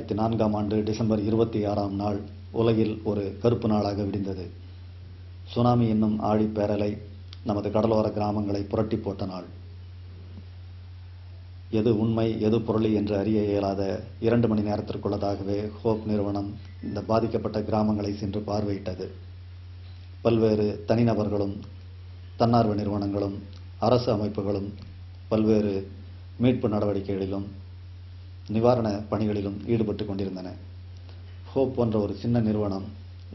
2004ஆம் ஆண்டு டிசம்பர் 26ஆம் நாள் உலகில் ஒரு கருப்பு நாளாக விடிந்தது. சுனாமி என்னும் ஆழிப்பேரலை நமது கடலோர கிராமங்களை புரட்டி போட்ட நாள். எது உண்மை எது புரளி என்று அறிய இயலாத 2 மணி நேரத்திற்குள்ளதாகவே ஹோப் நிறுவனம் இந்த பாதிக்கப்பட்ட கிராமங்களை சென்று பார்வையிட்டது. பல்வேறு தனிநபர்களும் தன்னார்வ நிறுவனங்களும் அரசு அமைப்புகளும் பல்வேறு மீட்பு நடவடிக்கைகளிலும் நிவாரண பணிகளிலும் ஈடுபட்டு கொண்டிருந்தன. ஹோப் போன்ற ஒரு சின்ன நிறுவனம்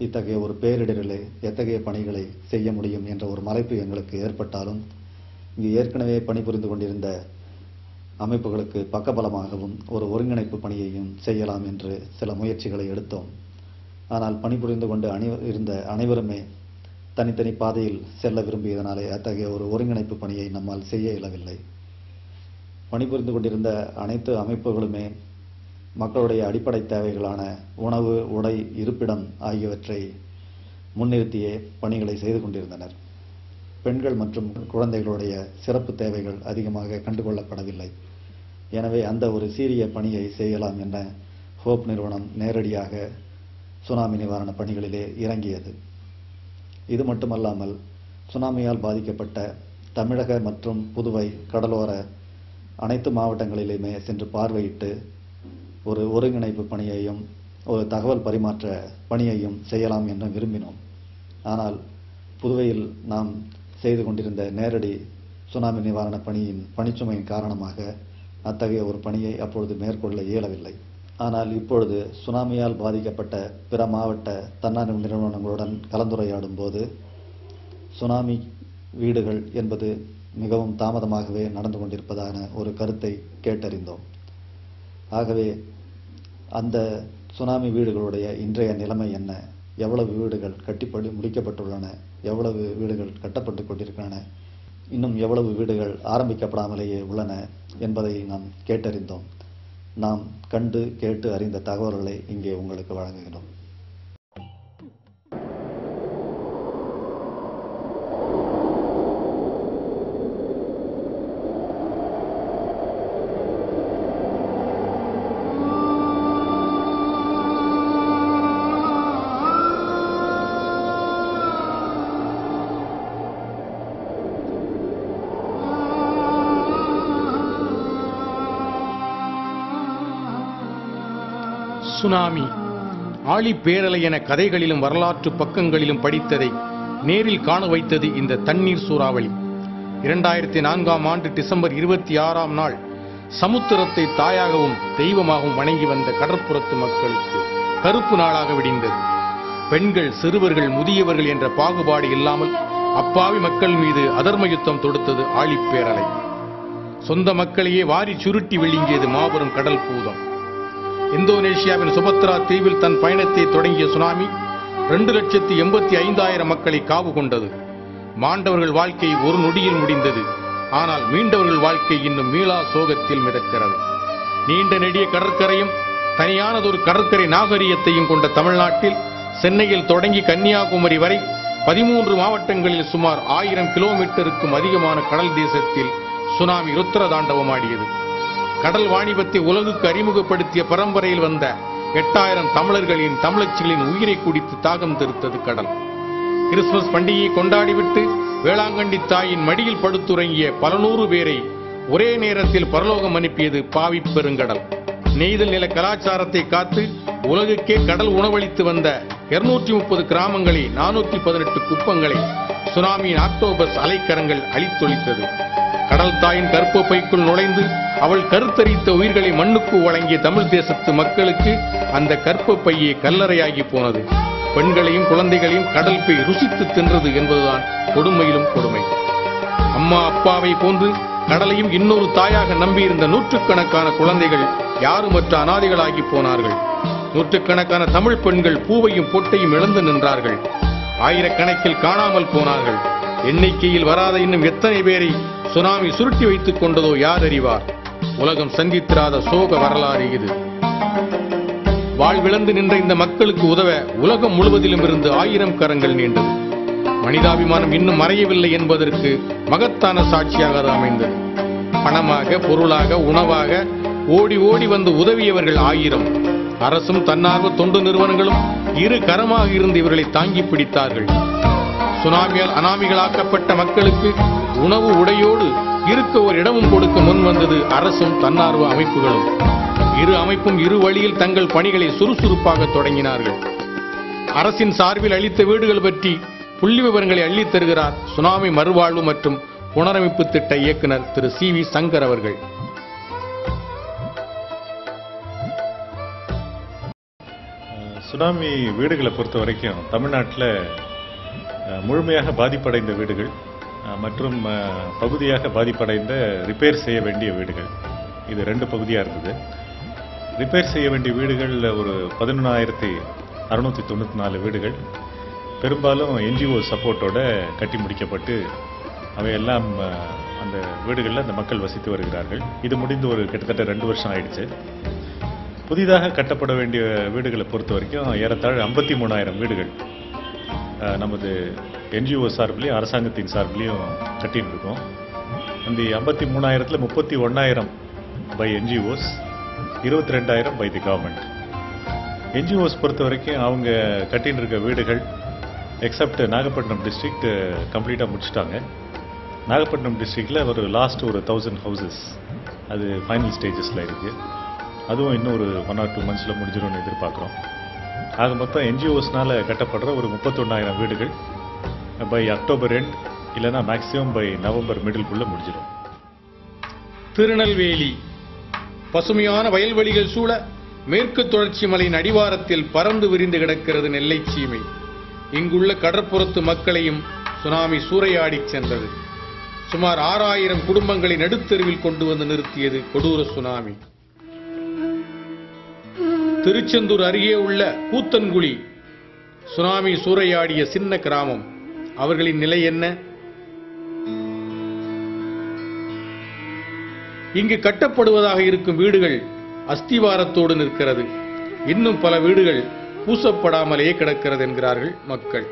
இத்தகைய ஒரு பேரிடரிலே எத்தகைய பணிகளை செய்ய முடியும் என்ற ஒரு மலைப்பு எங்களுக்கு ஏற்பட்டாலும், இங்கு ஏற்கனவே பணிபுரிந்து கொண்டிருந்த அமைப்புகளுக்கு பக்கபலமாகவும் ஒரு ஒருங்கிணைப்பு பணியையும் செய்யலாம் என்று சில முயற்சிகளை எடுத்தோம். ஆனால் பணிபுரிந்து கொண்டு இருந்த அனைவருமே தனித்தனி பாதையில் செல்ல விரும்பியதனாலே அத்தகைய ஒரு ஒருங்கிணைப்பு பணியை நம்மால் செய்ய இயலவில்லை. பணிபுரிந்து கொண்டிருந்த அனைத்து அமைப்புகளுமே மக்களுடைய அடிப்படை தேவைகளான உணவு, உடை, இருப்பிடம் ஆகியவற்றை முன்னிறுத்தியே பணிகளை செய்து கொண்டிருந்தனர். பெண்கள் மற்றும் குழந்தைகளுடைய சிறப்பு தேவைகள் அதிகமாக கண்டுகொள்ளப்படவில்லை. எனவே அந்த ஒரு சீரிய பணியை செய்யலாம் என ஹோப் நிறுவனம் நேரடியாக சுனாமி நிவாரண பணிகளிலே இறங்கியது. இது மட்டுமல்லாமல் சுனாமியால் பாதிக்கப்பட்ட தமிழக மற்றும் புதுவை கடலோர அனைத்து மாவட்டங்களிலுமே சென்று பார்வையிட்டு ஒரு ஒருங்கிணைப்பு பணியையும் ஒரு தகவல் பரிமாற்ற பணியையும் செய்யலாம் என்று விரும்பினோம். ஆனால் புதுவையில் நாம் செய்து கொண்டிருந்த நேரடி சுனாமி நிவாரண பணியின் பணிச்சுமையின் காரணமாக அத்தகைய ஒரு பணியை அப்பொழுது மேற்கொள்ள இயலவில்லை. ஆனால் இப்பொழுது சுனாமியால் பாதிக்கப்பட்ட பிற மாவட்ட தன்னார்வ நிறுவனங்களுடன் கலந்துரையாடும் போது சுனாமி வீடுகள் என்பது மிகவும் தாமதமாகவே நடந்து கொண்டிருப்பதான ஒரு கருத்தை கேட்டறிந்தோம். ஆகவே அந்த சுனாமி வீடுகளுடைய இன்றைய நிலைமை என்ன, எவ்வளவு வீடுகள் கட்டி முடிக்கப்பட்டுள்ளன, எவ்வளவு வீடுகள் கட்டப்பட்டு கொண்டிருக்கின்றன, இன்னும் எவ்வளவு வீடுகள் ஆரம்பிக்கப்படாமலேயே உள்ளன என்பதை நாம் கேட்டறிந்தோம். நாம் கண்டு கேட்டு அறிந்த தகவல்களை இங்கே உங்களுக்கு வழங்குகிறோம். சுனாமி, ஆழிப்பேரலை என கதைகளிலும் வரலாற்று பக்கங்களிலும் படித்ததை நேரில் காண வைத்தது இந்த தண்ணீர் சூறாவளி. 2004ஆம் ஆண்டு டிசம்பர் 26ஆம் நாள் சமுத்திரத்தை தாயாகவும் தெய்வமாகவும் வணங்கி வந்த கடற்புறத்து மக்களுக்கு கருப்பு நாளாக விடிந்தது. பெண்கள், சிறுவர்கள், முதியவர்கள் என்ற பாகுபாடு இல்லாமல் அப்பாவி மக்கள் மீது அதர்ம யுத்தம் தொடுத்தது ஆழிப்பேரலை. சொந்த மக்களையே வாரி சுருட்டி விழுங்கியது மாபெரும் கடல் பூதம். இந்தோனேஷியாவின் சுபத்ரா தீவில் தன் பயணத்தை தொடங்கிய சுனாமி 2,85,000 மக்களை காவு கொண்டது. மாண்டவர்கள் வாழ்க்கை ஒரு நொடியில் முடிந்தது. ஆனால் மீண்டவர்கள் வாழ்க்கை இன்னும் மீளா சோகத்தில் மிதக்கிறது. நீண்ட நெடிய கடற்கரையும் தனியானதொரு கடற்கரை நாகரிகத்தையும் கொண்ட தமிழ்நாட்டில் சென்னையில் தொடங்கி கன்னியாகுமரி வரை 13 மாவட்டங்களில் சுமார் 1000 கிலோமீட்டருக்கும் அதிகமான கடல் தேசத்தில் சுனாமி ருத்ரதாண்டவமாடியது. கடல் வாணிபத்தை உலகுக்கு அறிமுகப்படுத்திய பரம்பரையில் வந்த 8000 தமிழர்களின் தமிழச்சிகளின் உயிரை குடித்து தாகம் தீர்த்தது கடல். கிறிஸ்துமஸ் பண்டிகையை கொண்டாடிவிட்டு வேளாங்கண்ணி தாயின் மடியில் படுத்துறங்கிய பல நூறு பேரை ஒரே நேரத்தில் பரலோகம் அனுப்பியது பாவி பெருங்கடல். நெய்தல் நில கலாச்சாரத்தை காத்து உலகுக்கே கடல் உணவளித்து வந்த 230 கிராமங்களை, 418 குப்பங்களை சுனாமியின் ஆக்டோபஸ் அலைக்கரங்கள் அழித்தொழித்தது. கடல் தாயின் கற்பப்பைக்குள் நுழைந்து அவள் கருத்தரித்த உயிர்களை மண்ணுக்கு வழங்கிய தமிழ் தேசத்து மக்களுக்கு அந்த கற்பப்பையே கல்லறையாகி போனது. பெண்களையும் குழந்தைகளையும் கடல் பேய் ருசித்து தின்றது என்பதுதான் கொடுமையிலும் கொடுமை. அம்மா அப்பாவை போன்று கடலையும் இன்னொரு தாயாக நம்பியிருந்த நூற்றுக்கணக்கான குழந்தைகள் யாருமற்ற அனாதைகளாகி போனார்கள். நூற்றுக்கணக்கான தமிழ் பெண்கள் பூவையும் பொட்டையும் இழந்து நின்றார்கள். ஆயிரக்கணக்கில் காணாமல் போனார்கள். எண்ணிக்கையில் வராத இன்னும் எத்தனை பேரை சுனாமி சுருட்டி வைத்துக் கொண்டதோ யார் அறிவார். உலகம் சந்தித்திராத சோக வரலாறு இது. வாழ்விழந்து நின்ற இந்த மக்களுக்கு உதவ உலகம் முழுவதிலும் இருந்து 1000 கரங்கள் நீண்டது. மனிதாபிமானம் இன்னும் மறையவில்லை என்பதற்கு மகத்தான சாட்சியாக அது அமைந்தது. பணமாக, பொருளாக, உணவாக ஓடி ஓடி வந்து உதவியவர்கள் 1000. அரசும் தன்னார்வ தொண்டு நிறுவனங்களும் இரு கரமாக இருந்து இவர்களை தாங்கி பிடித்தார்கள். சுனாமியால் அனாமிகளாக்கப்பட்ட மக்களுக்கு உணவு உடையோடு இருக்க ஒரு இடமும் கொடுக்க முன் வந்தது அரசும் தன்னார்வ அமைப்புகளும். இரு அமைப்பும் இரு வழியில் தங்கள் பணிகளை சுறுசுறுப்பாக தொடங்கினார்கள். அரசின் சார்பில் அளித்த வீடுகள் பற்றி புள்ளி விவரங்களை அள்ளித் தருகிறார் சுனாமி மறுவாழ்வு மற்றும் புனரமைப்பு திட்ட இயக்குனர் திரு CV சங்கர் அவர்கள். சுனாமி வீடுகளை பொறுத்த வரைக்கும் தமிழ்நாட்டில் முழுமையாக பாதிப்படைந்த வீடுகள் மற்றும் பகுதியாக பாதிப்படைந்த ரிப்பேர் செய்ய வேண்டிய வீடுகள், இது 2 பகுதியாக இருந்தது. ரிப்பேர் செய்ய வேண்டிய வீடுகள் ஒரு 11,694 வீடுகள் பெரும்பாலும் NGO சப்போர்ட்டோட கட்டி முடிக்கப்பட்டு அவையெல்லாம் அந்த வீடுகளில் அந்த மக்கள் வசித்து வருகிறார்கள். இது முடிந்து ஒரு கிட்டத்தட்ட 2 வருஷம் ஆயிடுச்சு. புதிதாக கட்டப்பட வேண்டிய வீடுகளை பொறுத்த வரைக்கும் ஏறத்தாழ 53,000 வீடுகள் நமது NGO சார்பிலையும் அரசாங்கத்தின் சார்பிலையும் கட்டின்னு இருக்கோம். அந்த 53,000ல் 31,000 by NGOs, 22,000 by the government. NGOs பொறுத்த வரைக்கும் அவங்க கட்டின்னு இருக்க வீடுகள் எக்ஸப்ட் நாகப்பட்டினம் டிஸ்ட்ரிக்ட் கம்ப்ளீட்டாக முடிச்சுட்டாங்க. நாகப்பட்டினம் டிஸ்ட்ரிக்டில் ஒரு லாஸ்ட் ஒரு 1000 ஹவுசஸ் அது ஃபைனல் ஸ்டேஜஸில் இருக்குது. அதுவும் இன்னும் ஒரு 1 or 2 monthஸில் முடிஞ்சிடும்னு எதிர்பார்க்குறோம். ஆக மொத்தம் NGOஸ்னால கட்டப்படுற ஒரு 31,000 வீடுகள் பை அக்டோபர் எண்ட் இல்லைன்னா மேக்ஸிமம் பை நவம்பர் மிடில்குள்ளே முடிஞ்சிடும். திருநெல்வேலி பசுமையான வயல்வெளிகள் சூழ மேற்கு தொடர்ச்சி மலையின் அடிவாரத்தில் பறந்து விரிந்து கிடக்கிறது நெல்லை சீமை. இங்குள்ள கடற்புறத்து மக்களையும் சுனாமி சூறையாடி சென்றது. சுமார் 6,000 குடும்பங்களை நடுத்தெருவில் கொண்டு வந்து நிறுத்தியது கொடூர சுனாமி. திருச்செந்தூர் அருகே உள்ள கூத்தன்குழி சுனாமி சூறையாடிய சின்ன கிராமம். அவர்களின் நிலை என்ன? இங்கு கட்டப்படுவதாக இருக்கும் வீடுகள் அஸ்திவாரத்தோடு நிற்கிறது. இன்னும் பல வீடுகள் பூசப்படாமலே கிடக்கிறது என்கிறார்கள் மக்கள்.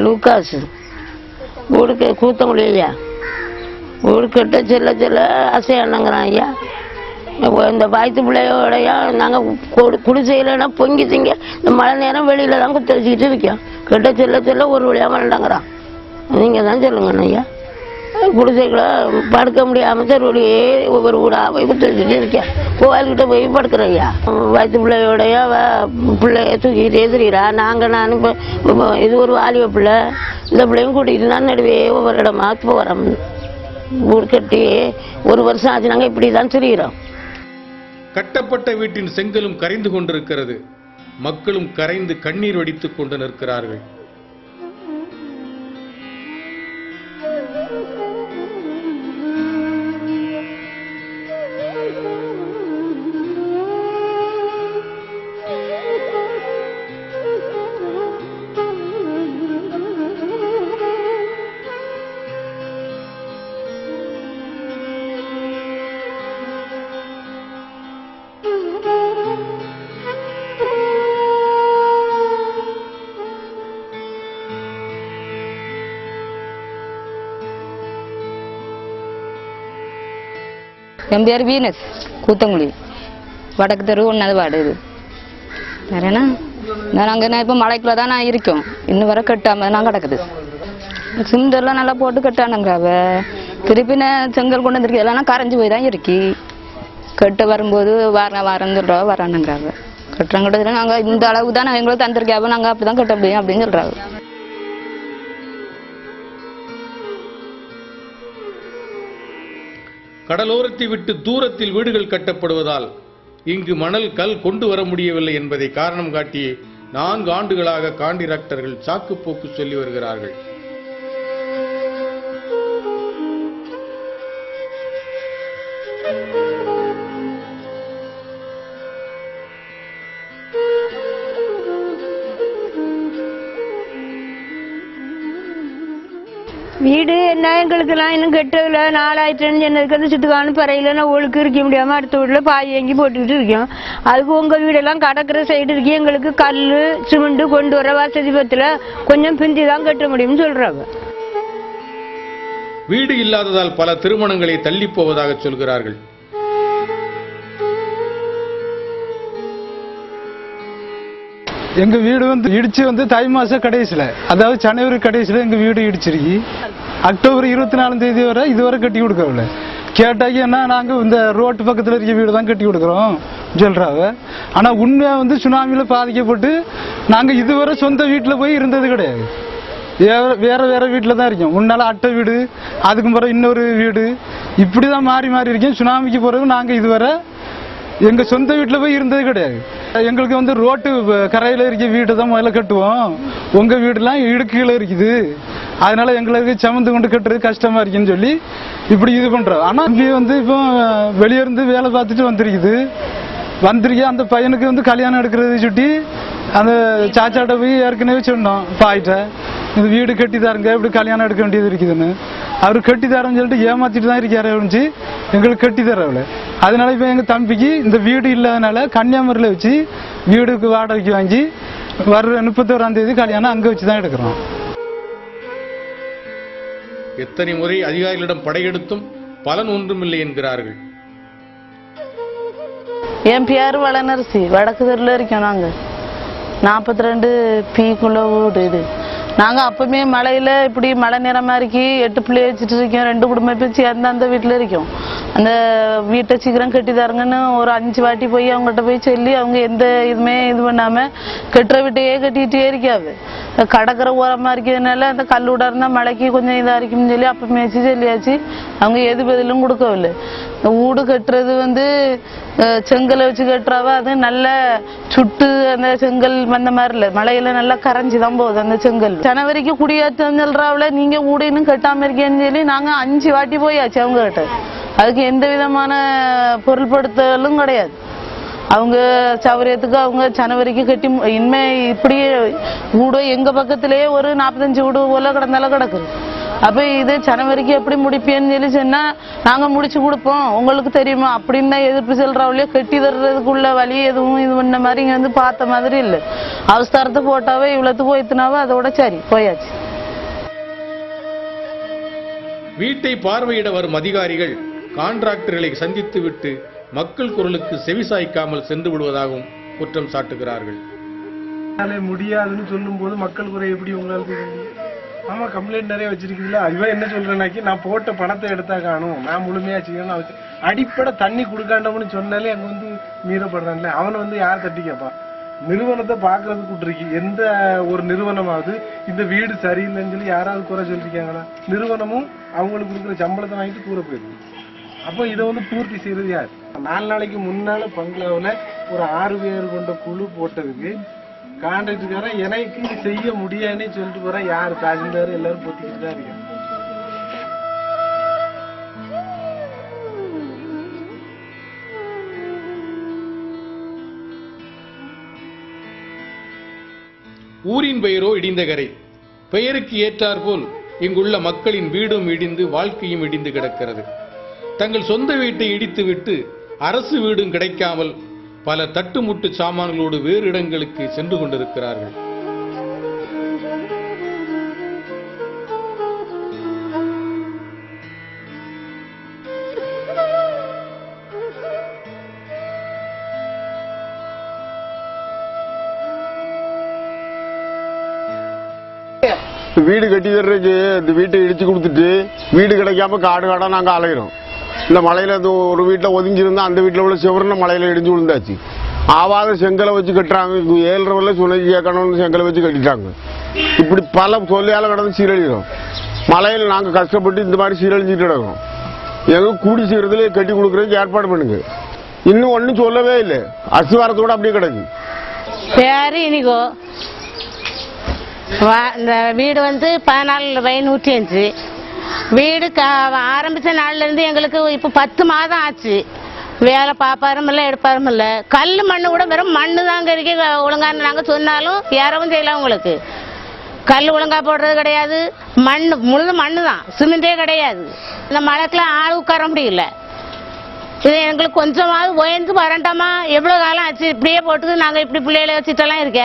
லூகாஸ் வீடு கூத்தங்குடி ஐயா, வீடு கட்ட செல்ல செல்ல அசையானங்கிறான் ஐயா. இந்த பாய்த்து பிள்ளையோடையா நாங்கள் குடிசையிலன்னா பொங்கி திங்க இந்த மழை நேரம் வெளியில தான் குத்தரிச்சிக்கிட்டு இருக்கோம். கெட்ட செல்ல செல்ல ஒரு வழியாக வேண்டாங்கிறான். நீங்கள் தான் சொல்லுங்கண்ணா ஐயா. குடிசைக்குள்ள படுக்க முடியாமல் தெருவழியே ஒவ்வொரு வீடாக போய் குத்தரிச்சிட்டு இருக்கேன். கோயில்கிட்ட போய் படுக்கிறேன் ஐயா. வயிற்று பிள்ளையோடையா பிள்ளைய தூக்கிக்கிட்டே தெரியுறா. நான் இப்போ இது ஒரு வாலிப பிள்ளை, இந்த பிள்ளையும் கூட்டிகிட்டு நான் நடுவே ஒவ்வொரு இடமா போகிறோம். வீடு கட்டி 1 வருஷம் ஆச்சு. நாங்கள் இப்படி தான் தெரிகிறோம். கட்டப்பட்ட வீட்டின் செங்கலும் கரைந்து கொண்டிருக்கிறது. மக்களும் கரைந்து கண்ணீர் வடித்துக் கொண்டு நிற்கிறார்கள். என் பேர் வீனஸ், கூத்தங்குழி, வடக்கு தெரு 1வது வார்டு. இது வேறேண்ணா நாங்கள் இப்போ மலைக்குள்ள தான் நான் இருக்கோம். இன்னும் வர கட்டாம நான் கிடக்குது. சிமெண்டெல்லாம் நல்லா போட்டு கட்டானுங்கிறாவ. திருப்பி நான் செங்கல் கொண்டு வந்துருக்கு எல்லாம் கரைஞ்சி போய் தான் இருக்கி. கட்ட வரும்போது வரேன்னு சொல்கிறாவ, வரானுங்கிறாவ. கட்டுறாங்கிட்ட நாங்கள் இந்த அளவு தான் எங்களுக்கு தந்திருக்காவ, நாங்கள் அப்படி தான் கட்ட முடியும் அப்படின்னு சொல்கிறாவ. கடலோரத்தை விட்டு தூரத்தில் வீடுகள் கட்டப்படுவதால் இங்கு மணல் கல் கொண்டு வர முடியவில்லை என்பதை காரணம் காட்டி 4 ஆண்டுகளாக கான்ட்ராக்டர்கள் சாக்குப்போக்கு சொல்லி வருகிறார்கள். வீடு என்ன எங்களுக்கெல்லாம் இன்னும் கெட்டதில்ல, நாளாயிட்டுன்னு சொன்னதுக்கு அந்த சுத்துக்கான பறையில நான் ஒழுக்கு இருக்க முடியாம அடுத்த வீட்டுல பாய் வாங்கி போட்டுக்கிட்டு இருக்கோம். அதுக்கு உங்க வீடெல்லாம் கடற்கரை சைடு இருக்கு, எங்களுக்கு கல் சிமெண்ட் கொண்டு வர வசதி பத்தில கொஞ்சம் பிந்தி தான் கட்ட முடியும்னு சொல்றாங்க. வீடு இல்லாததால் பல திருமணங்களை தள்ளி போவதாக சொல்கிறார்கள். எங்க வீடு இடிச்சு தை மாச கடைசியில, அதாவது ஜனவரி கடைசியில எங்க வீடு இடிச்சிருக்கு. அக்டோபர் 24ஆம் தேதி வரை இதுவரை கட்டி கொடுக்கல. கேட்டாக்கி என்ன நாங்க இந்த ரோட்டு பக்கத்துல இருக்க வீடு தான் கட்டி கொடுக்குறோம் சொல்றாங்க. ஆனா உண்மையா சுனாமியில பாதிக்கப்பட்டு நாங்க இதுவரை சொந்த வீட்டுல போய் இருந்தது கிடையாது. வேற வேற வீட்டுல தான் இருக்கோம். முன்னால அட்டை வீடு, அதுக்கு பிறகு இன்னொரு வீடு, இப்படிதான் மாறி மாறி இருக்கோம். சுனாமிக்கு பிறகு நாங்க இதுவரை எங்க சொந்த வீட்டுல போய் இருந்தது கிடையாது. எங்களுக்கு ரோட்டு கரையில இருக்க வீடு தான் முதல்ல கட்டுவோம். உங்க வீடுலாம் இடுக்குல இருக்குது, அதனால எங்களுக்கு சமந்து கொண்டு கட்டுறது கஷ்டமா இருக்குன்னு சொல்லி இப்படி இது பண்றோம். ஆனா இப்போ வெளியே இருந்து வேலை பார்த்துட்டு வந்திருக்கேன். அந்த பையனுக்கு கல்யாணம் எடுக்கிறது சுட்டி அந்த சாச்சாட்ட போய் ஏற்கனவே சொன்னோம், பாயிட்ட இந்த வீடு கட்டி தாருங்க, இப்படி கல்யாணம் எடுக்க வேண்டியது இருக்குதுன்னு. அவரு கட்டி தரேன்னு சொல்லிட்டு ஏமாத்திட்டு தான் இருக்காரு. எங்களுக்கு கட்டி தரவில்லை. அதனால இப்ப எங்க தம்பிக்கு இந்த வீடு இல்லாதனால கன்னியாகுமரியில வச்சு வீடுக்கு வாடகைக்கு வாங்கி வர்ற 31ஆம் தேதி கல்யாணம் அங்க வச்சுதான் எடுக்கிறோம். எத்தனை முறை அதிகாரிகளிடம் படையெடுத்தும் பலன் ஒன்றுமில்லை என்கிறார்கள். என் பேர் வளநரசி, வடக்கு தெருல இருக்கோம். நாங்க 42 பீக்குள்ள வீடு இது. நாங்க அப்பவுமே மழையில இப்படி மழை நேரமா இருக்கி 8 பிள்ளை வச்சுட்டு இருக்கோம். 2 குடும்பம் போய் சேர்ந்து அந்த வீட்டுல இருக்கோம். அந்த வீட்டை சீக்கிரம் கட்டி தருங்கன்னு ஒரு 5 வாட்டி போய் அவங்ககிட்ட போய் சொல்லி அவங்க எந்த இதுவுமே இது பண்ணாம கட்டுற வீட்டையே கட்டிகிட்டே இருக்காது. கடற்கரை ஓரமா இருக்கிறதுனால அந்த கல்லூடா இருந்தா மழைக்கு கொஞ்சம் இதா இருக்கும்னு சொல்லி அப்பமே வச்சு சொல்லியாச்சு. அவங்க எது பதிலும் கொடுக்கவில்லை. வீடு கட்டுறது செங்கலை வச்சு கட்டுறாவ, அது நல்ல சுட்டு அந்த செங்கல் வந்த மாதிரி இல்லை, மழையில நல்லா கரைஞ்சிதான் போகுது அந்த செங்கல். ஜனவரிக்கு குடியேற்றம் சொல்றாவில நீங்க வீடு இன்னும் கட்டாம இருக்கேன்னு சொல்லி நாங்க 5 வாட்டி போயாச்சு அவங்க கிட்ட. அதுக்கு எந்த விதமான பொருள்படுத்தலும் கிடையாது. அவங்க சௌரியத்துக்கு அவங்க ஜனவரிக்கு கட்டி இனிமே இப்படியே வீடு எங்க பக்கத்திலேயே ஒரு 45 வீடு போல கிடந்தாலும் கிடக்குது. அப்ப இது ஜனவரிக்கு எப்படி முடிப்பேன்னு சொல்லி சொன்னா நாங்க முடிச்சு கொடுப்போம், உங்களுக்கு தெரியுமா அப்படின்னு தான் எதிர்ப்பு செல்றாவிலையோ. கட்டி தர்றதுக்குள்ள வழி எதுவும் இது பண்ண மாதிரி இங்க பார்த்த மாதிரி இல்லை. அவசரத்தை போட்டாவே இவ்வளவு போயிட்டுனாவே அதோட சரி போயாச்சு. வீட்டை பார்வையிட வரும் அதிகாரிகள் கான்ட்ராக்டர்களை சந்தித்து விட்டு மக்கள் குரலுக்கு செவிசாய்க்காமல் சென்று விடுவதாகவும் குற்றம் சாட்டுகிறார்கள். முடியாதுன்னு சொல்லும் போது மக்கள் குறை எப்படி உங்களால்? ஆமா, கம்ப்ளைண்ட் நிறைய வச்சிருக்கீங்களா? இவன் என்ன சொல்றேன்னாக்கி நான் போட்ட பணத்தை எடுத்தா காணும், நான் முழுமையா செய்யணும். அடிப்படை தண்ணி கொடுக்காண்டவன்னு சொன்னாலே அங்க மீறப்படுறான்ல, அவனை யார் தட்டி கேட்பான்? நிறுவனத்தை பாக்குறதுக்கு கூட்டிருக்கு. எந்த ஒரு நிறுவனமாவது இந்த வீடு சரியில்லைன்னு சொல்லி யாராவது குறை சொல்லிருக்காங்களா? நிறுவனமும் அவங்களுக்கு கொடுக்குற சம்பளத்தை வாங்கிட்டு கூற போயிருக்கு. அப்போ இதை பூர்த்தி செய்யறது யார்? 4 நாளைக்கு முன்னால பங்களாவில் ஒரு 6 பேர் கொண்ட குழு போட்டதுக்கு கான்ட்ராக்டர்காரன் எனக்கு செய்ய முடியாதுன்னு சொல்லிட்டு போற யாரு? தாசில்தார் எல்லாரும் பொத்திக்கிட்டு தான் இருக்காங்க. ஊரின் பெயரோ இடிந்தகரை. பெயருக்கு ஏற்றாற்போல் இங்குள்ள மக்களின் வீடும் இடிந்து வாழ்க்கையும் இடிந்து கிடக்கிறது. தங்கள் சொந்த வீட்டை இடித்துவிட்டு அரசு வீடும் கிடைக்காமல் பல தட்டுமுட்டு சாமான்களோடு வேறு இடங்களுக்கு சென்று கொண்டிருக்கிறார்கள். வீடு கட்டி தர்றதுக்கு இந்த வீட்டை இடிச்சு கொடுத்துட்டு வீடு கிடைக்காம காடு காடா நாங்க அலைகிறோம். இந்த மலையில ஒரு வீட்டில் ஒதுங்கி இருந்தா அந்த வீட்டில் உள்ள சிவரன மலையில இடிஞ்சு விழுந்தாச்சு. ஆவாத செங்கலை வச்சு கட்டுறாங்க. 7 ரூபாய் சுனைக்கு கேட்கணும்னு செங்கலை வச்சு கட்டிட்டாங்க. இப்படி பல சொல்லியால கடந்து சீரழிகிறோம். மலையில் நாங்க கஷ்டப்பட்டு இந்த மாதிரி சீரழிஞ்சிட்டு கிடக்கிறோம். எங்க கூடி சீரத்துல கட்டி கொடுக்கறதுக்கு ஏற்பாடு பண்ணுங்க. இன்னும் ஒன்னும் சொல்லவே இல்லை. அஸ்திவாரத்தோட அப்படியே கிடக்கு. பேரு இனிகோ. இந்த வீடு 14/105. வீடு ஆரம்பிச்ச நாள்ல இருந்து எங்களுக்கு இப்ப 10 மாதம் ஆச்சு. வேலை பாப்பாரும் இல்ல எடுப்பாரும் இல்ல. கல்லு மண்ணு கூட வெறும் மண்ணு தாங்க இருக்கு. ஒழுங்கான நாங்க சொன்னாலும் ஏறவும் செய்யலாம். உங்களுக்கு கல் ஒழுங்கா போடுறது கிடையாது, மண் முழுதும் மண்ணு தான், சிமெண்டே கிடையாது. இந்த மழைக்கெல்லாம் ஆள் உட்கார முடியல. இது எங்களுக்கு கொஞ்சமாவது உயர்ந்து வரண்டாமா? எவ்வளவு காலம் ஆச்சு இப்படியே போட்டு நாங்க இப்படி பிள்ளைகளை வச்சுட்டெல்லாம் இருக்க.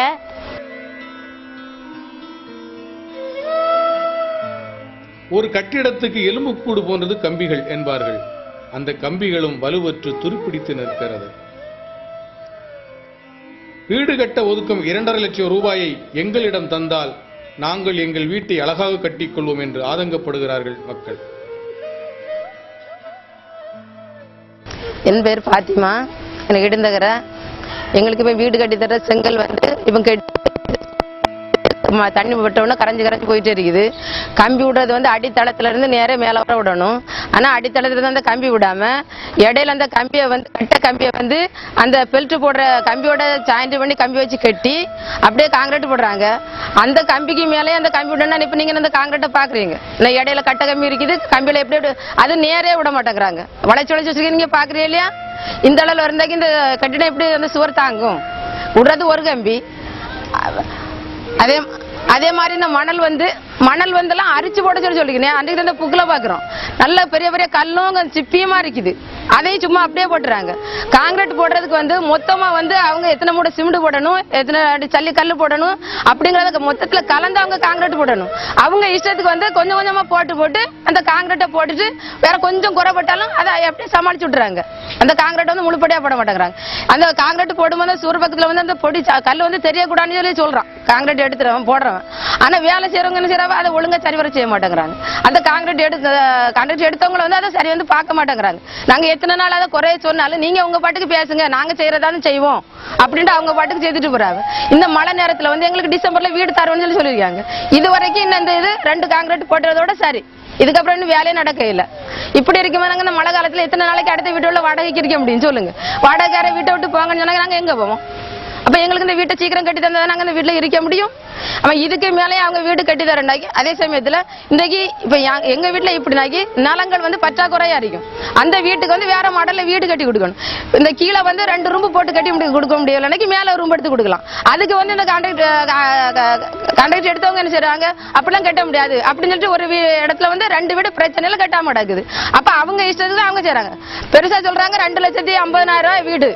ஒரு கட்டிடத்துக்கு எலும்புக்கூடு போன்றது கம்பிகள் என்பார்கள். அந்த கம்பிகளும் வலுவற்று துருப்பிடித்து நிற்கிறது. வீடு கட்ட ஒதுக்கும் 2.5 லட்சம் ரூபாயை எங்களிடம் தந்தால் நாங்கள் எங்கள் வீட்டை அழகாக கட்டிக்கொள்வோம் என்று ஆதங்கப்படுகிறார்கள் மக்கள். என் பேர் பாத்திமா, எனக்கு இடுந்தகர. எங்களுக்கு இப்ப வீடு கட்டி தர செங்கல் வந்து இப்ப தண்ணி விட்டோம்னா கரைஞ்சு போயிட்டே இருக்குது. கம்பி விடுறது வந்து அடித்தளத்துல இருந்து நேரே மேல வர விடணும். ஆனா அடித்தளத்துல இருந்து அந்த கம்பி விடாம இடையில அந்த கம்பியை வந்து கட்ட கம்பியை வந்து அந்த பெல்ட் போடுற கம்பியோட ஜாயிண்ட் பண்ணி கம்பி வச்சு கட்டி அப்படியே காங்கிரீட் போடுறாங்க. அந்த கம்பிக்கு மேலே அந்த கம்பி விடணும். இப்ப நீங்க அந்த காங்கிரீட்டை பாக்குறீங்க, இடையில கட்ட கம்பி இருக்குது, கம்பியில எப்படி அது நேரே விட மாட்டேங்கிறாங்க. வளைச்சு வளைச்சு நீங்க பாக்குறீங்க இல்லையா? இந்த அளவுல இருந்தாக்கி இந்த கட்டிடம் எப்படி அந்த சுவர் தாங்கும்? விடுறது ஒரு கம்பி. அதே மாதிரி இந்த மணல் வந்து எல்லாம் அரிச்சு போட சொல்லிக்கிறேன். அன்றைக்கு இந்த புக்கில் பாக்குறோம், நல்ல பெரிய பெரிய கல்லும் சிப்பியமா இருக்குது, அதையும் சும்மா அப்படியே போட்டுறாங்க. காங்கிரீட் போடுறதுக்கு வந்து மொத்தமா வந்து அவங்க எத்தனை மூட சிமெண்ட் போடணும், எத்தனை அடி சல்லி கல் போடணும் அப்படிங்கறத மொத்தத்துல கலந்து அவங்க காங்கிரீட் போடணும். அவங்க இஷ்டத்துக்கு வந்து கொஞ்சம் கொஞ்சமா போட்டு அந்த காங்கிரீட்டை போட்டுட்டு வேற கொஞ்சம் குறைபட்டாலும் அதை அப்படியே சமாளிச்சு விட்டுறாங்க. அந்த காங்கிரீட் வந்து முழுப்படியா போட மாட்டேங்கிறாங்க. அந்த காங்கிரீட் போடும்போது சூரபக்கத்துல வந்து அந்த பொடி கல் வந்து தெரியக்கூடாதுன்னு சொல்லி சொல்றான் காங்கிரீட் எடுத்துறவன் போடுறவன். ஆனா வேலை செய்யறவங்க என்ன செய்யறவங்க அதை ஒழுங்கா சரிவர செய்ய மாட்டேங்கிறாங்க. அந்த காங்கிரீட் எடுத்தவங்களை வந்து அதை சரி வந்து பார்க்க மாட்டேங்கிறாங்க. நாங்க எத்தனை நாள் அதை குறைய சொன்னாலும் நீங்க உங்க பாட்டுக்கு பேசுங்க, நாங்க செய்யறதானு செய்வோம் அப்படின்ட்டு அவங்க பாட்டுக்கு செய்துட்டு போறாங்க. இந்த மழை நேரத்துல வந்து எங்களுக்கு டிசம்பர்ல வீடு தருவோம்னு சொல்லியிருக்காங்க. இது வரைக்கும் இந்த இது 2 காங்கிரீட் போட்டதோட சரி, இதுக்கப்புறம் இன்னும் வேலையே நடக்க இல்லை. இப்படி இருக்குமா நாங்க இந்த மழை காலத்துல எத்தனை நாளைக்கு அடுத்த வீட்டோட வாடகைக்கு இருக்க முடியும் சொல்லுங்க? வாடகைக்கார வீட்டை விட்டு போங்கன்னு சொன்னாங்க, நாங்க எங்க போவோம்? அப்ப எங்களுக்கு இந்த வீட்டை சீக்கிரம் கட்டி தந்தா நாங்க இந்த வீட்டுல இருக்க முடியும். அவன் இதுக்கு மேலே அவங்க வீடு கட்டி தரண்டாக்கி அதே சமயத்துல இன்றைக்கு இப்ப எங்க வீட்டுல இப்படினாக்கி நிலங்கள் வந்து பற்றாக்குறையா இருக்கும். அந்த வீட்டுக்கு வந்து வேற மாடல்ல வீடு கட்டி கொடுக்கணும். இந்த கீழே வந்து 2 ரூம் போட்டு கட்டி கொடுக்க முடியலன்னைக்கு மேல ரூம் எடுத்து கொடுக்கலாம். அதுக்கு வந்து இந்த கான்ட்ராக்ட் எடுத்தவங்க என்ன செய்றாங்க, அப்படிலாம் கட்ட முடியாது அப்படின்னு சொல்லிட்டு ஒரு இடத்துல வந்து 2 வீடு பிரச்சனையில கட்டாம நடக்குது. அப்ப அவங்க இஷ்டத்துக்கு அவங்க செய்றாங்க. பெருசா சொல்றாங்க 2,50,000 வீடு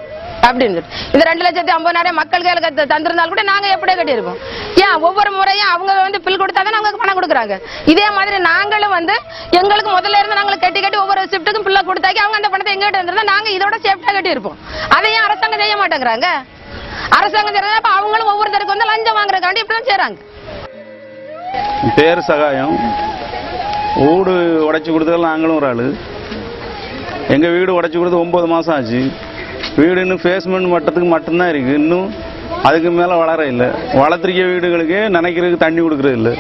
அப்படின்னு. இந்த 2,50,000 மக்கள் கையில தந்திருந்தாலும் கூட நாங்க எப்படியே கட்டியிருப்போம். ஏன் ஒவ்வொரு முறையும் அவங்க வந்து பில் கொடுத்தாதான் அவங்க பணம் கொடுக்குறாங்க. இதே மாதிரி நாங்களும் வந்து எங்களுக்கு முதல்ல இருந்து நாங்களும் கட்டி ஒவ்வொரு ஷிப்ட்டுக்கும் பில்ல கொடுத்தாக்கி அவங்க அந்த பணத்தை எங்கிட்ட இருந்திருந்தா நாங்க இதோட சேஃப்டா கட்டியிருப்போம். அதையும் அரசாங்கம் செய்ய மாட்டேங்கிறாங்க. அரசாங்கம் செய்யறதா அப்ப அவங்களும் ஒவ்வொருத்தருக்கு வந்து லஞ்சம் வாங்குறதுக்காண்டி இப்படிதான் செய்யறாங்க. பேர் சகாயம். வீடு உடைச்சு கொடுத்தது நாங்களும் ஒரு ஆளு. எங்க வீடு உடைச்சு கொடுத்து 9 மாசம் ஆச்சு. வீடு இன்னும் பேஸ்மெண்ட் மட்டத்துக்கு மட்டும்தான் இருக்கு. இன்னும் அதுக்கு மேல வளர இல்லை. வளர்த்திருக்க வீடுகளுக்கு நினைக்கிறதுக்கு தண்ணி கொடுக்கறது இல்லை.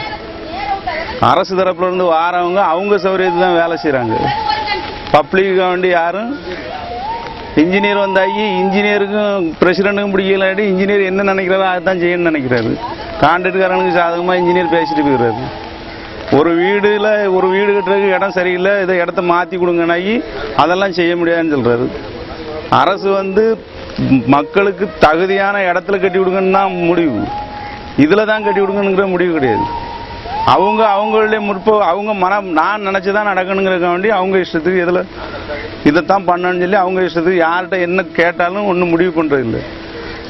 அரசு தரப்புல இருந்து வாரவங்க அவங்க சௌகரியத்தை தான் வேலை செய்யறாங்க. பப்ளிக்கு வேண்டி யாரும் இன்ஜினியர் வந்தாக்கி இன்ஜினியருக்கும் பிரசிடண்ட்டுக்கும் பிடிக்கலாட்டி இன்ஜினியர் என்ன நினைக்கிறாரோ அதுதான் செய்யணும்னு நினைக்கிறாரு. கான்ட்ராக்டுக்காரனுக்கு சாதகமா இன்ஜினியர் பேசிட்டு போயிடுறாரு. ஒரு வீடு கட்டுறதுக்கு இடம் சரியில்லை, இதை இடத்த மாற்றி கொடுங்கனாக்கி அதெல்லாம் செய்ய முடியாதுன்னு சொல்றாரு. அரசு வந்து மக்களுக்கு தகுதியான இடத்துல கட்டி கொடுங்கன்னு தான் முடிவு. இதுல தான் கட்டி கொடுங்கணுங்கிற முடிவு கிடையாது. அவங்களுடைய அவங்க மனம் நான் நினைச்சுதான் நடக்கணுங்கிறக்க வேண்டி அவங்க இஷ்டத்துக்கு இதுல இதைத்தான் பண்ணணும்னு சொல்லி அவங்க இஷ்டத்துக்கு யார்கிட்ட என்ன கேட்டாலும் ஒன்றும் முடிவு பண்றது இல்லை.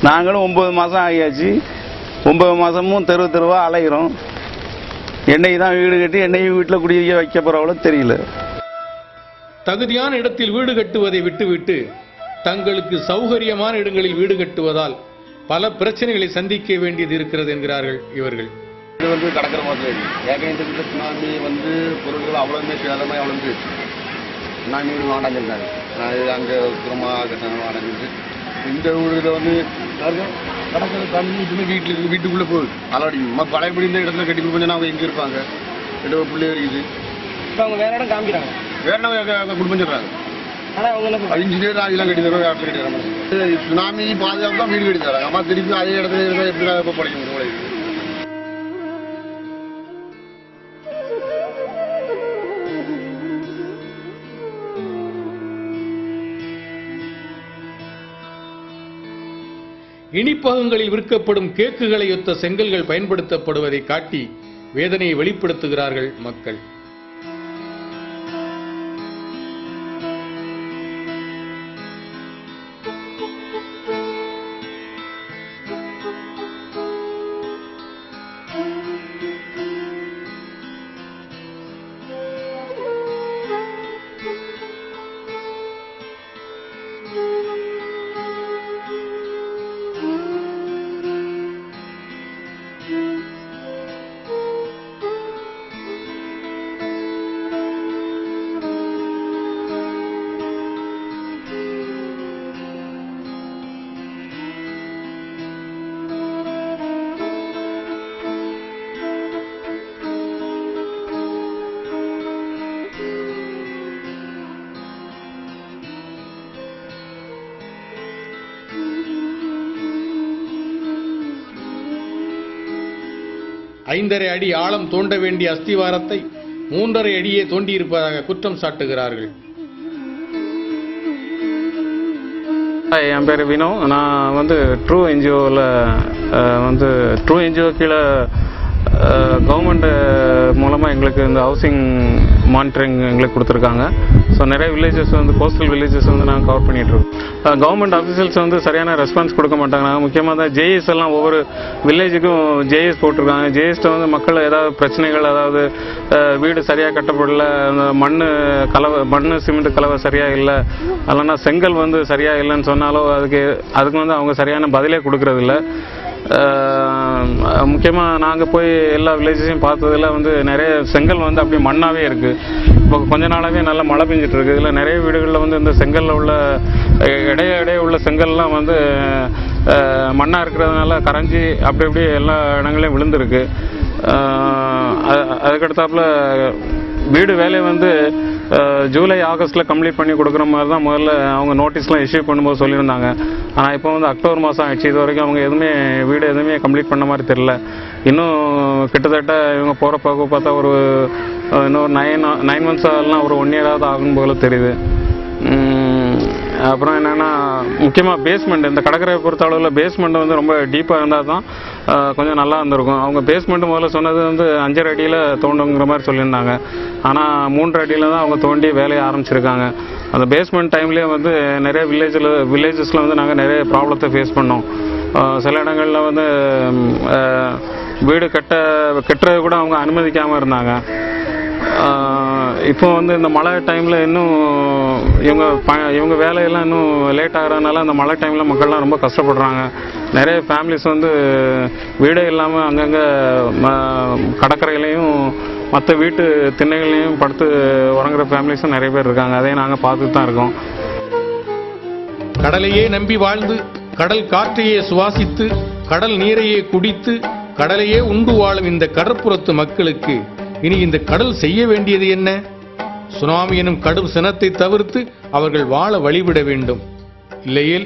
நாங்களும் 9 மாசம் ஆகியாச்சு. 9 மாசமும் தெருவா அலைகிறோம். என்னைக்கு தான் வீடு கட்டி என்னையும் வீட்டில் குடியிருக்க வைக்க போறவளோ தெரியல. தகுதியான இடத்தில் வீடு கட்டுவதை விட்டுவிட்டு தங்களுக்கு சௌகரியமான இடங்களில் வீடு கட்டுவதால் பல பிரச்சனைகளை சந்திக்க வேண்டியது இருக்கிறது என்கிறார்கள் இவர்கள். இது வந்து கடற்கரை மாதிரி ஏகந்த சுனாமி வந்து பொருட்கள் அவ்வளவுமே சேதமாக அவ்வளவு சுனாமி வீடு வாடாஞ்சிருந்தாங்க. நான் அங்கே புறமா கட்டணம் அடைஞ்சிட்டு இந்த வீடுல வந்து கடற்கரை தண்ணி இதுமே வீட்டுக்குள்ளே போகுது. அலடிக்கும் பழையபடி இந்த இடத்துல கட்டி கொடுப்போம். அவங்க எங்கே இருப்பாங்க? 2 பிள்ளை இருக்குது. இப்போ அவங்க வேற இடம் காமிக்கிறாங்க, வேற இடம் கொடுப்பஞ்சிடுறாங்க. இன்ஜினியர் அதெல்லாம் கட்டி தருவாங்க. சுனாமி பாதுகாப்பு தான் வீடு கட்டி தராங்க. அம்மா திருப்பி அதே இடத்துல இருந்தால் எப்படி இப்போ படிக்க முடியும்? இனிப்பகங்களில் விற்கப்படும் கேக்குகளை ஒத்த செங்கல்கள் பயன்படுத்தப்படுவதை காட்டி வேதனையை வெளிப்படுத்துகிறார்கள் மக்கள். ஐந்தரை அடி ஆழம் தோண்ட வேண்டிய அஸ்திவாரத்தை 3.5 அடியே தோண்டியிருப்பதாக குற்றம் சாட்டுகிறார்கள். என் பேர் வினோ. நான் வந்து ட்ரூ என்ஜிஓவில் ட்ரூ என்ஜிஓ கீழே கவர்மெண்ட் மூலமாக எங்களுக்கு இந்த ஹவுசிங் மானிட்டரிங் எங்களுக்கு கொடுத்துருக்காங்க. ஸோ நிறைய வில்லேஜஸ் கோஸ்டல் வில்லேஜஸ் நாங்கள் கவர் பண்ணிகிட்ருக்கோம். கவர்மெண்ட் அஃபீஷியல்ஸ் சரியான ரெஸ்பான்ஸ் கொடுக்க மாட்டாங்க. நாங்கள் முக்கியமாக தான் ஜேஎஸ் எல்லாம் ஒவ்வொரு வில்லேஜுக்கும் ஜேஎஸ் போட்டிருக்காங்க. ஜேஎஸ்ட்டு மக்கள் ஏதாவது பிரச்சனைகள், அதாவது வீடு சரியாக கட்டப்படல, மண் சிமெண்ட் கலவை சரியாக இல்லை, இல்லைன்னா செங்கல் சரியாக இல்லைன்னு சொன்னாலும் அதுக்கு அவங்க சரியான பதிலே கொடுக்கறதில்ல. முக்கியமாக நாங்கள் போய் எல்லா வில்லேஜஸையும் பார்த்ததில் நிறைய செங்கல் அப்படியே மண்ணாகவே இருக்குது. இப்போ கொஞ்ச நாளாகவே நல்லா மழை பெஞ்சிட்டு இருக்குது. இதில் நிறைய வீடுகளில் இந்த செங்கலில் உள்ள இடைய உள்ள செங்கல்லாம் மண்ணாக இருக்கிறதுனால கரைஞ்சி அப்படி அப்படியே எல்லா இடங்களையும் விழுந்துருக்கு. அதுக்கடுத்தாப்புல வீடு வேலையை ஜூலை ஆகஸ்ட்டில் கம்ப்ளீட் பண்ணி கொடுக்குற மாதிரி தான் முதல்ல அவங்க நோட்டீஸ்லாம் இஷ்யூ பண்ணும்போது சொல்லியிருந்தாங்க. ஆனால் இப்போ அக்டோபர் மாதம் ஆயிடுச்சு. இது வரைக்கும் அவங்க வீடு எதுவுமே கம்ப்ளீட் பண்ண மாதிரி தெரில. இன்னும் கிட்டத்தட்ட இவங்க போகிற பக்கம் பார்த்தா ஒரு இன்னொரு 9 months ஆகலாம், ஒரு 1 year ஆகும் போல தெரியுது. அப்புறம் என்னென்னா முக்கியமாக பேஸ்மெண்ட், இந்த கடற்கரையை பொறுத்த அளவில் பேஸ்மெண்ட் ரொம்ப டீப்பாக இருந்தால் தான் கொஞ்சம் நல்லா இருந்திருக்கும். அவங்க பேஸ்மெண்ட் முதல்ல சொன்னது 5.5 அடியில் தோண்டுங்கிற மாதிரி சொல்லியிருந்தாங்க. ஆனால் 3 அடியில் தான் அவங்க தோண்டி வேலையை ஆரம்பிச்சிருக்காங்க. அந்த பேஸ்மெண்ட் டைம்லேயே நிறைய வில்லேஜஸில் நாங்கள் நிறைய ப்ராப்ளத்தை ஃபேஸ் பண்ணோம். சில இடங்களில் வீடு கட்டுறது கூட அவங்க அனுமதிக்காமல் இருந்தாங்க. இப்போ இந்த மழை டைமில் இன்னும் இவங்க வேலையெல்லாம் இன்னும் லேட் ஆகிறதுனால அந்த மழை டைமில் மக்கள்லாம் ரொம்ப கஷ்டப்படுறாங்க. நிறைய ஃபேமிலிஸ் வீடே இல்லாமல் அங்கங்கே கடற்கரையிலையும் மற்ற வீட்டு திண்ணைகளையும் படுத்து உறங்குற ஃபேமிலிஸும் நிறைய பேர் இருக்காங்க. அதையும் நாங்கள் பார்த்துட்டு தான் இருக்கோம். கடலையே நம்பி வாழ்ந்து, கடல் காற்றையே சுவாசித்து, கடல் நீரையே குடித்து, கடலையே உண்டு வாழும் இந்த கடற்புறத்து மக்களுக்கு இனி இந்த கடல் செய்ய வேண்டியது என்ன? சுனாமி எனும் கடும் சினத்தை தவிர்த்து அவர்கள் வாழ வழிவிட வேண்டும். இல்லையேல்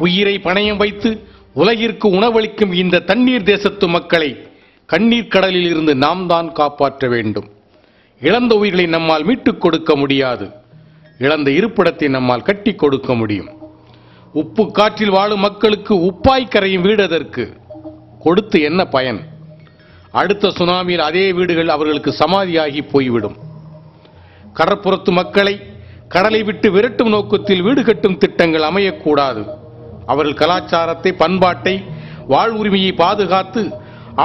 உயிரை பணயம் வைத்து உலகிற்கு உணவளிக்கும் இந்த தண்ணீர் தேசத்து மக்களை கண்ணீர் கடலில் இருந்து நாம் தான் காப்பாற்ற வேண்டும். இழந்த உயிர்களை நம்மால் மீட்டுக் கொடுக்க முடியாது. இழந்த இருப்பிடத்தை நம்மால் கட்டி கொடுக்க முடியும். உப்பு காற்றில் வாழும் மக்களுக்கு உப்பாய் கரையும் வீடதற்கு கொடுத்து என்ன பயன்? அடுத்த சுனாமியில் அதே வீடுகள் அவர்களுக்கு சமாதியாகி போய்விடும். கடற்புறத்து மக்களை கடலை விட்டு விரட்டும் நோக்கத்தில் வீடு கட்டும் திட்டங்கள் அமையக்கூடாது. அவர்கள் கலாச்சாரத்தை, பண்பாட்டை, வாழ்வுரிமையை பாதுகாத்து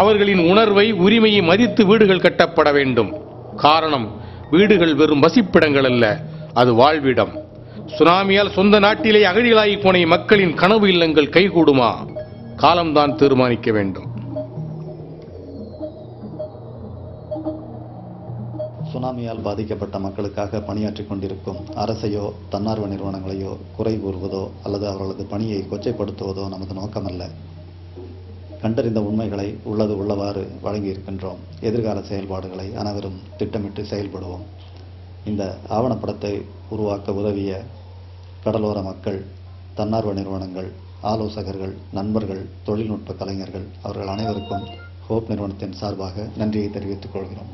அவர்களின் உணர்வை, உரிமையை மதித்து வீடுகள் கட்டப்பட வேண்டும். காரணம், வீடுகள் வெறும் வசிப்பிடங்கள் அல்ல, அது வாழ்விடம். சுனாமியால் சொந்த நாட்டிலே அகதிகளாகி போன மக்களின் கனவு இல்லங்கள் கைகூடுமா? காலம்தான் தீர்மானிக்க வேண்டும். சுனாமியால் பாதிக்கப்பட்ட மக்களுக்காக பணியாற்றிக் கொண்டிருக்கும் அரசையோ தன்னார்வ நிறுவனங்களையோ குறை கூறுவதோ அல்லது அவர்களது பணியை கொச்சைப்படுத்துவதோ நமது நோக்கமல்ல. கண்டறிந்த உண்மைகளை உள்ளது உள்ளவாறு வழங்கியிருக்கின்றோம். எதிர்கால செயல்பாடுகளை அனைவரும் திட்டமிட்டு செயல்படுவோம். இந்த ஆவணப்படத்தை உருவாக்க உதவிய கடலோர மக்கள், தன்னார்வ நிறுவனங்கள், ஆலோசகர்கள், நண்பர்கள், தொழில்நுட்ப கலைஞர்கள் அவர்கள் அனைவருக்கும் ஹோப் நிறுவனத்தின் சார்பாக நன்றியை தெரிவித்துக் கொள்கிறோம்.